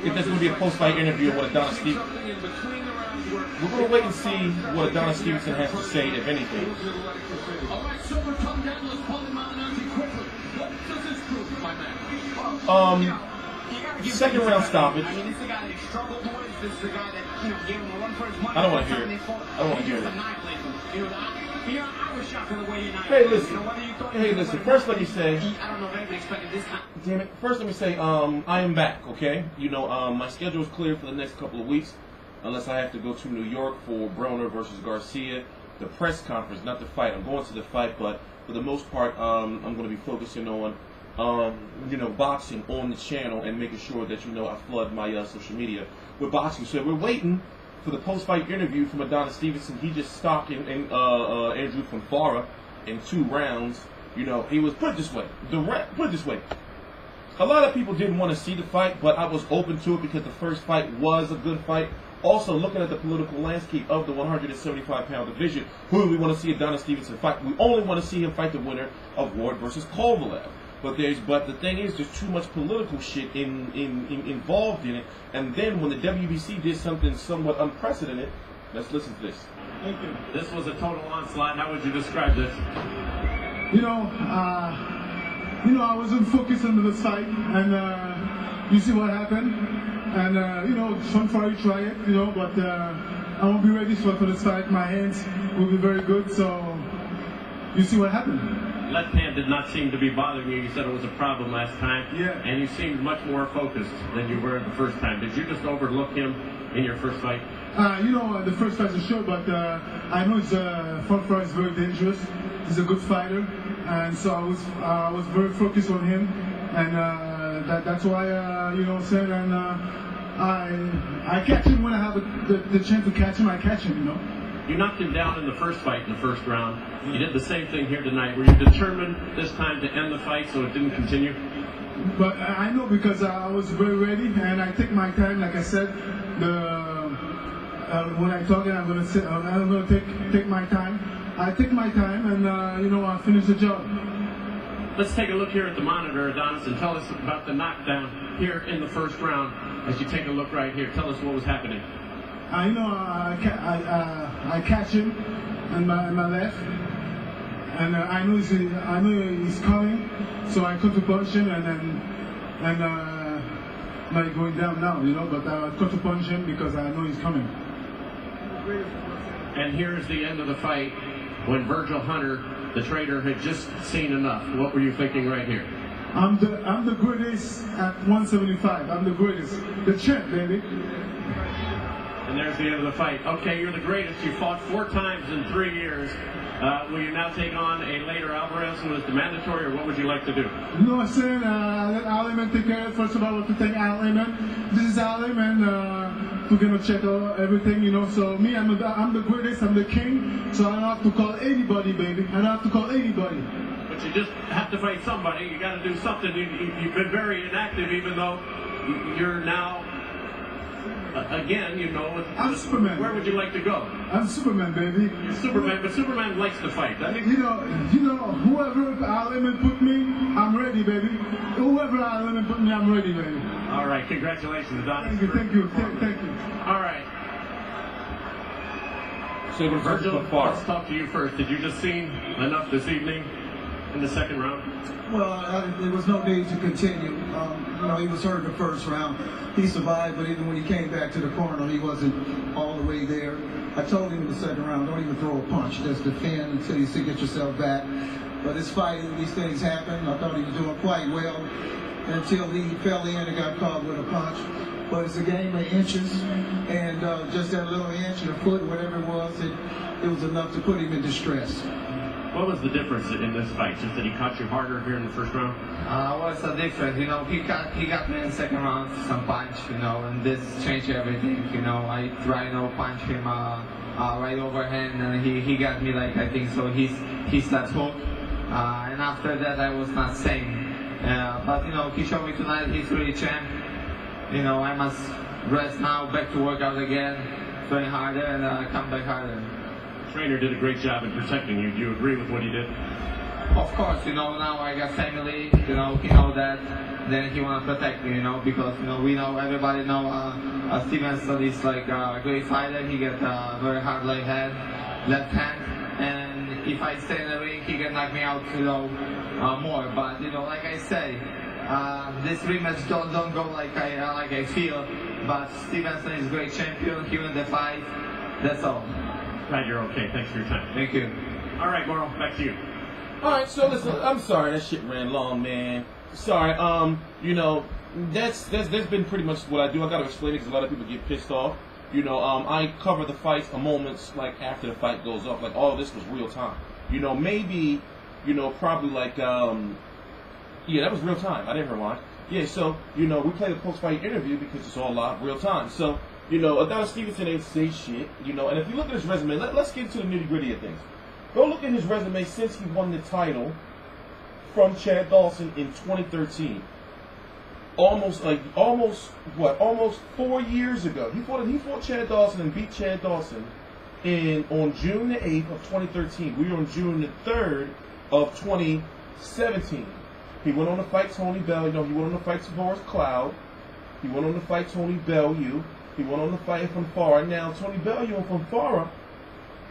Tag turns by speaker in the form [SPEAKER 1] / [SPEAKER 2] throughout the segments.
[SPEAKER 1] if there's going to be a post-fight interview with Adonis Stevenson. We're going to wait and see what Adonis Stevenson has to say, if anything. Second round stoppage. I don't want to hear it. I don't want to hear it. Hey, listen. Hey, listen. First, let me say. Damn it. First, let me say. I am back. Okay. You know, my schedule is clear for the next couple of weeks, unless I have to go to New York for Broner versus Garcia, the press conference, not the fight. I'm going to the fight, but for the most part, I'm going to be focusing on, you know, boxing on the channel and making sure that, you know, I flood my social media with boxing. So we're waiting for the post-fight interview from Adonis Stevenson. He just stopped Andrew Fonfara in 2 rounds. You know, he was, put it this way, a lot of people didn't want to see the fight, but I was open to it because the first fight was a good fight. Also, looking at the political landscape of the 175-pound division, who do we want to see Adonis Stevenson fight? We only want to see him fight the winner of Ward versus Kovalev. But the thing is, there's too much political shit involved in it. And then when the WBC did something somewhat unprecedented, let's listen to this.
[SPEAKER 2] Thank you. This was a total onslaught. How would you describe this?
[SPEAKER 3] You know, I wasn't focused on the fight, and you see what happened. And you know, Fonfara try it, you know, but I won't be ready for the fight. My hands will be very good, so you see what happened.
[SPEAKER 2] Left hand did not seem to be bothering you. You said it was a problem last time.
[SPEAKER 3] Yeah.
[SPEAKER 2] And you seemed much more focused than you were the first time. Did you just overlook him in your first fight?
[SPEAKER 3] You know, the first fight is sure, but I know Fonfara is very dangerous. He's a good fighter, and so I was very focused on him, and that's why you know what I'm saying. And I catch him when I have the chance to catch him. I catch him, you know.
[SPEAKER 2] You knocked him down in the first fight in the first round. You did the same thing here tonight. Were you determined this time to end the fight so it didn't continue?
[SPEAKER 3] But I know because I was very ready, and I take my time. Like I said, when I talk, I'm gonna take my time. I take my time, and you know, I finish the job.
[SPEAKER 2] Let's take a look here at the monitor, Adonis, and tell us about the knockdown here in the first round. As you take a look right here, tell us what was happening.
[SPEAKER 3] You know, I catch him in my left, and I know he's coming, so I come to punch him, and like going down now, you know. But I come to punch him because I know he's coming.
[SPEAKER 2] And here's the end of the fight when Virgil Hunter, the trader, had just seen enough. What were you thinking right here?
[SPEAKER 3] I'm the greatest at 175. I'm the greatest, the champ, baby.
[SPEAKER 2] And there's the end of the fight. Okay, you're the greatest. You fought 4 times in 3 years. Will you now take on a later Alvarez who is the mandatory, or what would you like to do?
[SPEAKER 3] You know what I'm saying? Let Al Heyman take care of it. First of all, I want to thank Al Heyman. This is Al Heyman to gonna check out everything, you know. So me, I'm the greatest. I'm the king. So I don't have to call anybody, baby. I don't have to call anybody.
[SPEAKER 2] But you just have to fight somebody. You got to do something. You've been very inactive, even though you're now. Again, you know,
[SPEAKER 3] I'm Superman.
[SPEAKER 2] Where would you like to go?
[SPEAKER 3] I'm Superman, baby.
[SPEAKER 2] You're Superman, but Superman likes to fight, doesn't he?
[SPEAKER 3] You know, whoever Al Heyman put me, I'm ready, baby. Whoever Al Heyman put me, I'm ready, baby.
[SPEAKER 2] All right, congratulations, Adonis.
[SPEAKER 3] Thank you.
[SPEAKER 2] All right.
[SPEAKER 1] So
[SPEAKER 2] Virgil, let's talk to you first. Did you just see enough this evening in the second round?
[SPEAKER 4] Well, there was no need to continue. You know, he was hurt in the first round. He survived, but even when he came back to the corner, he wasn't all the way there. I told him in the second round, don't even throw a punch. Just defend until you see get yourself back. But this fight, these things happen. I thought he was doing quite well until he fell in and got caught with a punch. But it's a game of inches, and just that little inch and a foot, whatever it was, it was enough to put him in distress.
[SPEAKER 2] What was the difference in this fight? Just that he caught you harder here in the first round?
[SPEAKER 5] What's the difference? You know, he got me in the second round, some punch, you know, and this changed everything. You know, I tried to punch him right overhand, and he got me, like, I think so. He's that hook, and after that I was not same. But you know, he showed me tonight he's really champ. You know, I must rest now, back to workout again, train harder, and come back harder.
[SPEAKER 2] The trainer did a great job in protecting you. Do you agree with what he did?
[SPEAKER 5] Of course, now I got family, he know that, then he want to protect me, because, we know, everybody know, Stevenson is like a great fighter. He got a very hard left hand, and if I stay in the ring, he can knock me out, more. But, like I say, this rematch don't go like I feel, but Stevenson is a great champion. He won the fight. That's all.
[SPEAKER 2] Glad you're okay. Thanks for your time.
[SPEAKER 5] Thank you.
[SPEAKER 2] All right, Goro, back to you.
[SPEAKER 1] All right, so listen, I'm sorry that shit ran long, man. Sorry, that's been pretty much what I do. I gotta explain it because a lot of people get pissed off. I cover the fights a moments like after the fight goes off. Like all of this was real time. Maybe, probably like yeah, that was real time. I didn't rewind. Yeah, so we play the post-fight interview because it's all live, real time. So Adonis Stevenson ain't say shit. And if you look at his resume, let's get into the nitty-gritty of things. Go look at his resume since he won the title from Chad Dawson in 2013. Almost 4 years ago. He fought Chad Dawson and beat Chad Dawson on June the 8th of 2013. We were on June the 3rd of 2017. He went on to fight Tony Bell. He went on to fight Tavares Cloud. He went on to fight Tony Bellew. He went on to fight Fonfara. Now Tony Bellew and Fonfara,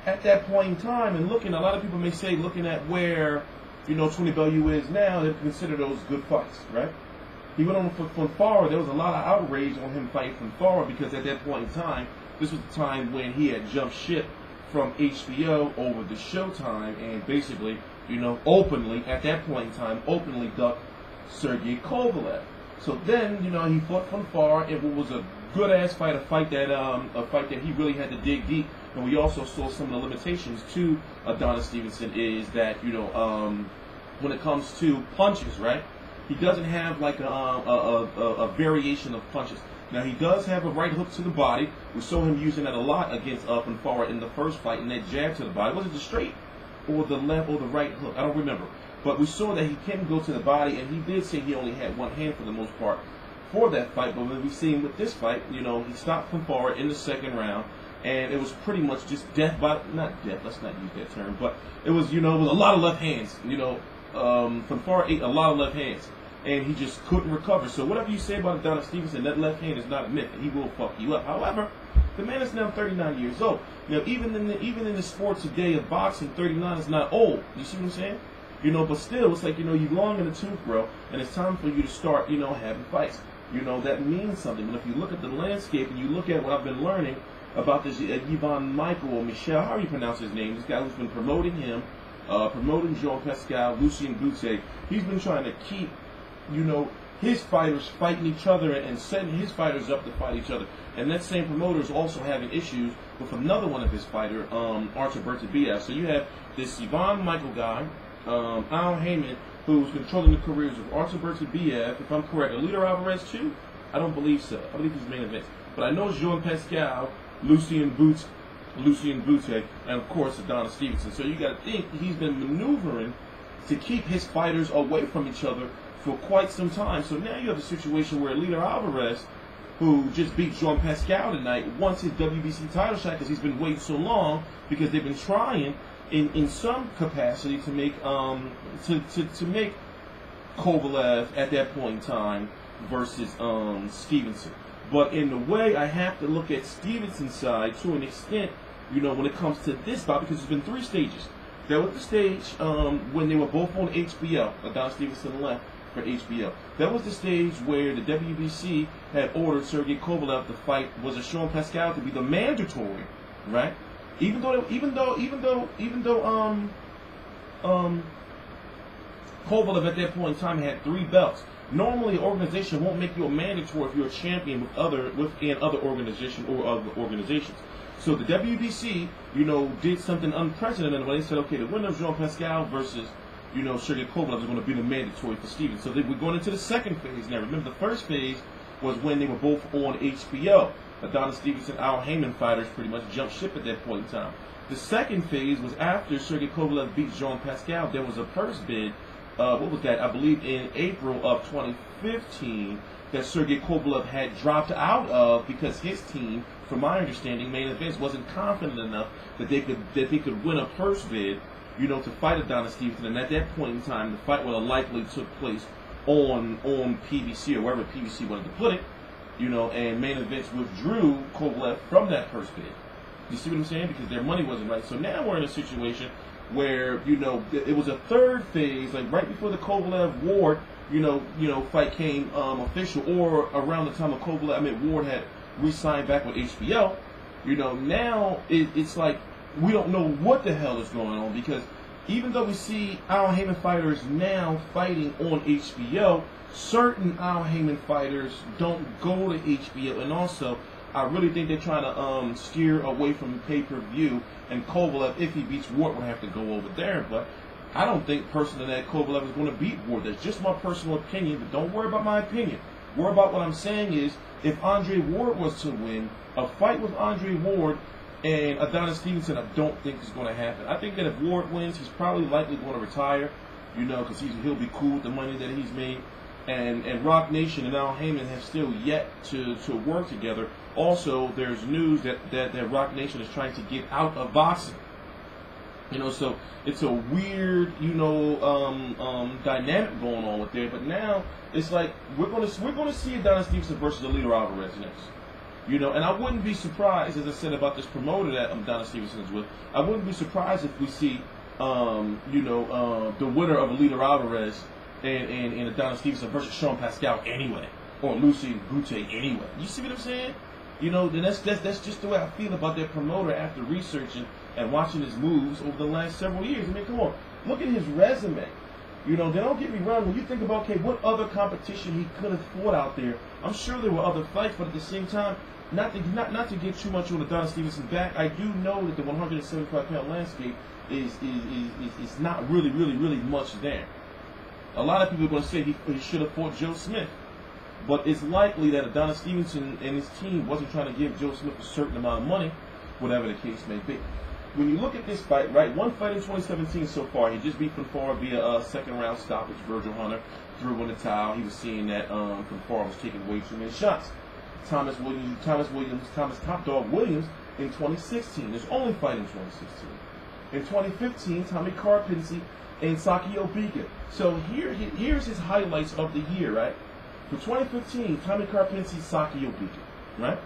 [SPEAKER 1] at that point in time, and a lot of people may say, looking at where, Tony Bellew is now, they consider those good fights, right? He went on for Fonfara. There was a lot of outrage on him fighting Fonfara because at that point in time, this was the time when he had jumped ship from HBO over to Showtime and basically, openly, at that point in time, openly ducked Sergey Kovalev. So then, he fought Fonfara. It was a good-ass fight, a fight that he really had to dig deep. And we also saw some of the limitations to Adonis Stevenson is that, when it comes to punches, right? He doesn't have like a variation of punches. Now, he does have a right hook to the body. We saw him using that a lot against Fonfara in the first fight, and that jab to the body. Was it the straight or the left or the right hook? I don't remember. But we saw that he can go to the body, and he did say he only had one hand for the most part for that fight. But when we see him with this fight, he stopped Fonfara in the second round. And it was pretty much just death by, not death, let's not use that term, but it was, it was a lot of left hands. Fonfara ate a lot of left hands, and he just couldn't recover. So whatever you say about Adonis Stevenson, that left hand is not a myth, and he will fuck you up. However, the man is now 39 years old. Now, even in the sport today of boxing, 39 is not old. You see what I'm saying? But still, it's like, you're long in the tooth, bro, and it's time for you to start, having fights. That means something. And if you look at the landscape and you look at what I've been learning about this Ivan Michael or Michel, how do you pronounce his name? This guy who's been promoting him, promoting Jean Pascal, Lucien Boutte. He's been trying to keep, his fighters fighting each other and setting his fighters up to fight each other. And that same promoter is also having issues with another one of his fighters, Artur Beterbiev. So you have this Ivan Michael guy, Al Heyman, who's controlling the careers of Artur Beterbiev, if I'm correct. Alito Alvarez too? I don't believe so. I believe he's main event. But I know Jean Pascal, Lucien Boutte, and of course Adonis Stevenson. So you got to think he's been maneuvering to keep his fighters away from each other for quite some time. So now you have a situation where Alito Alvarez, who just beat Jean Pascal tonight, wants his WBC title shot because he's been waiting so long because they've been trying in some capacity to make to make Kovalev at that point in time versus Stevenson. But in the way, I have to look at Stevenson's side to an extent, when it comes to this bout, because there's been 3 stages. There was the stage when they were both on HBO. Adonis Stevenson left for HBO. That was the stage where the WBC had ordered Sergey Kovalev to fight, was it Jean Pascal, to be the mandatory, right? Even though Kovalev at that point in time had 3 belts. Normally, an organization won't make you a mandatory if you're a champion within other organization or other organizations. So the WBC, did something unprecedented when they said, okay, the winner of Jean Pascal versus, Sergey Kovalev is going to be the mandatory for Steven. So we're going into the second phase now. Remember, the first phase was when they were both on HBO. Adonis Stevenson, Al Heyman fighters pretty much jumped ship at that point in time. The second phase was after Sergey Kovalev beat Jean Pascal. There was a purse bid. What was that? I believe in April of 2015 that Sergey Kovalev had dropped out of because his team, from my understanding, Main Events, wasn't confident enough that they could win a purse bid you know, to fight Adonis Stevenson. And at that point in time, the fight would have likely took place on PBC or wherever PBC wanted to put it, you know, and Main Events withdrew Kovalev from that purse bid. You see what I'm saying? Because their money wasn't right. So now we're in a situation where, you know, it was a third phase, like right before the Kovalev-Ward, you know, fight came official, or around the time of Kovalev, Ward had re-signed back with HBO. You know, now it's like we don't know what the hell is going on, because even though we see Al Heyman fighters now fighting on HBO, certain Al Heyman fighters don't go to HBO, and also I really think they're trying to steer away from pay-per-view, and Kovalev, if he beats Ward, will have to go over there. But I don't think personally that Kovalev is going to beat Ward. That's just my personal opinion, but don't worry about my opinion. Worry about what I'm saying is, if Andre Ward was to win, a fight with Andre Ward and Adonis Stevenson, I don't think is going to happen. I think that if Ward wins, he's probably likely going to retire, you know, because he'll be cool with the money that he's made. And Rock Nation and Al Heyman have still yet to work together. Also, there's news that Rock Nation is trying to get out of boxing. You know, so it's a weird, you know, dynamic going on with there. But now it's like we're going to see Adonis Stevenson versus Alito Alvarez next. You know, and I wouldn't be surprised, as I said about this promoter that Adonis Stevenson is with, I wouldn't be surprised if we see, you know, the winner of Alito Alvarez and Adonis Stevenson versus Sean Pascal anyway, or Lucy Gute anyway. You see what I'm saying? You know, then that's just the way I feel about that promoter after researching and watching his moves over the last several years. I mean, come on, look at his resume. You know, then don't get me wrong, when you think about, okay, what other competition he could have fought out there, I'm sure there were other fights, but at the same time, not to get too much on Adonis Stevenson back, I do know that the 175-pound landscape is not really much there. A lot of people are going to say he should have fought Joe Smith, but it's likely that Adonis Stevenson and his team wasn't trying to give Joe Smith a certain amount of money, whatever the case may be. When you look at this fight, right, one fight in 2017 so far, he just beat Fonfara via a second-round stoppage. Virgil Hunter threw in the towel. He was seeing that Fonfara was taking way too many shots. Thomas Top Dog Williams in 2016. His only fight in 2016. In 2015, Tommy Karpinski and Saki Obika. So here's his highlights of the year, right? For 2015, Tommy Karpinski, Saki Obika, right?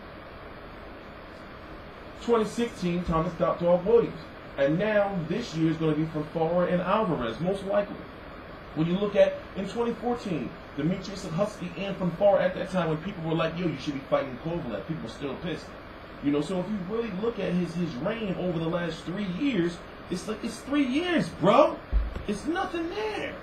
[SPEAKER 1] 2016, Thomas Top Dog Williams. And now, this year is going to be Fonfara and Alvarez, most likely. When you look at, in 2014, Demetrius and Husky and Fonfara at that time, when people were like, yo, you should be fighting Kovalev, people were still pissed. You know, so if you really look at his reign over the last 3 years, it's like, it's 3 years, bro. It's nothing there.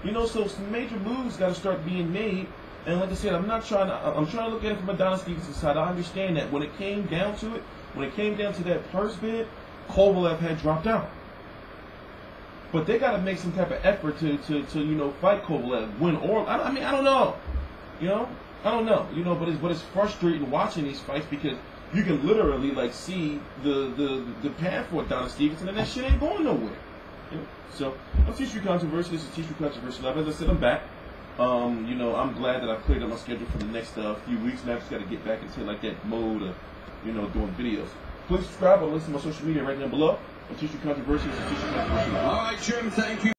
[SPEAKER 1] You know, so some major moves got to start being made. And like I said, I'm trying to look at it from Adonis Stevenson's side. I understand that when it came down to it, when it came down to that purse bid, Kovalev had dropped out. But they got to make some type of effort to you know, fight Kovalev, win or I mean I don't know, you know, I don't know, you know, but it's frustrating watching these fights because you can literally like see the path for Adonis Stevenson, and that shit ain't going nowhere. You know? So I'm TstreeT Controversy. This is TstreeT Controversy Live. As I said, I'm back. You know, I'm glad that I've cleared up my schedule for the next few weeks. Now I just got to get back into like that mode of, you know, doing videos. Please subscribe or listen to my social media right down below. I'm TstreeT Controversy. This is TstreeT Controversy Live.
[SPEAKER 6] All right, Jim. Thank you.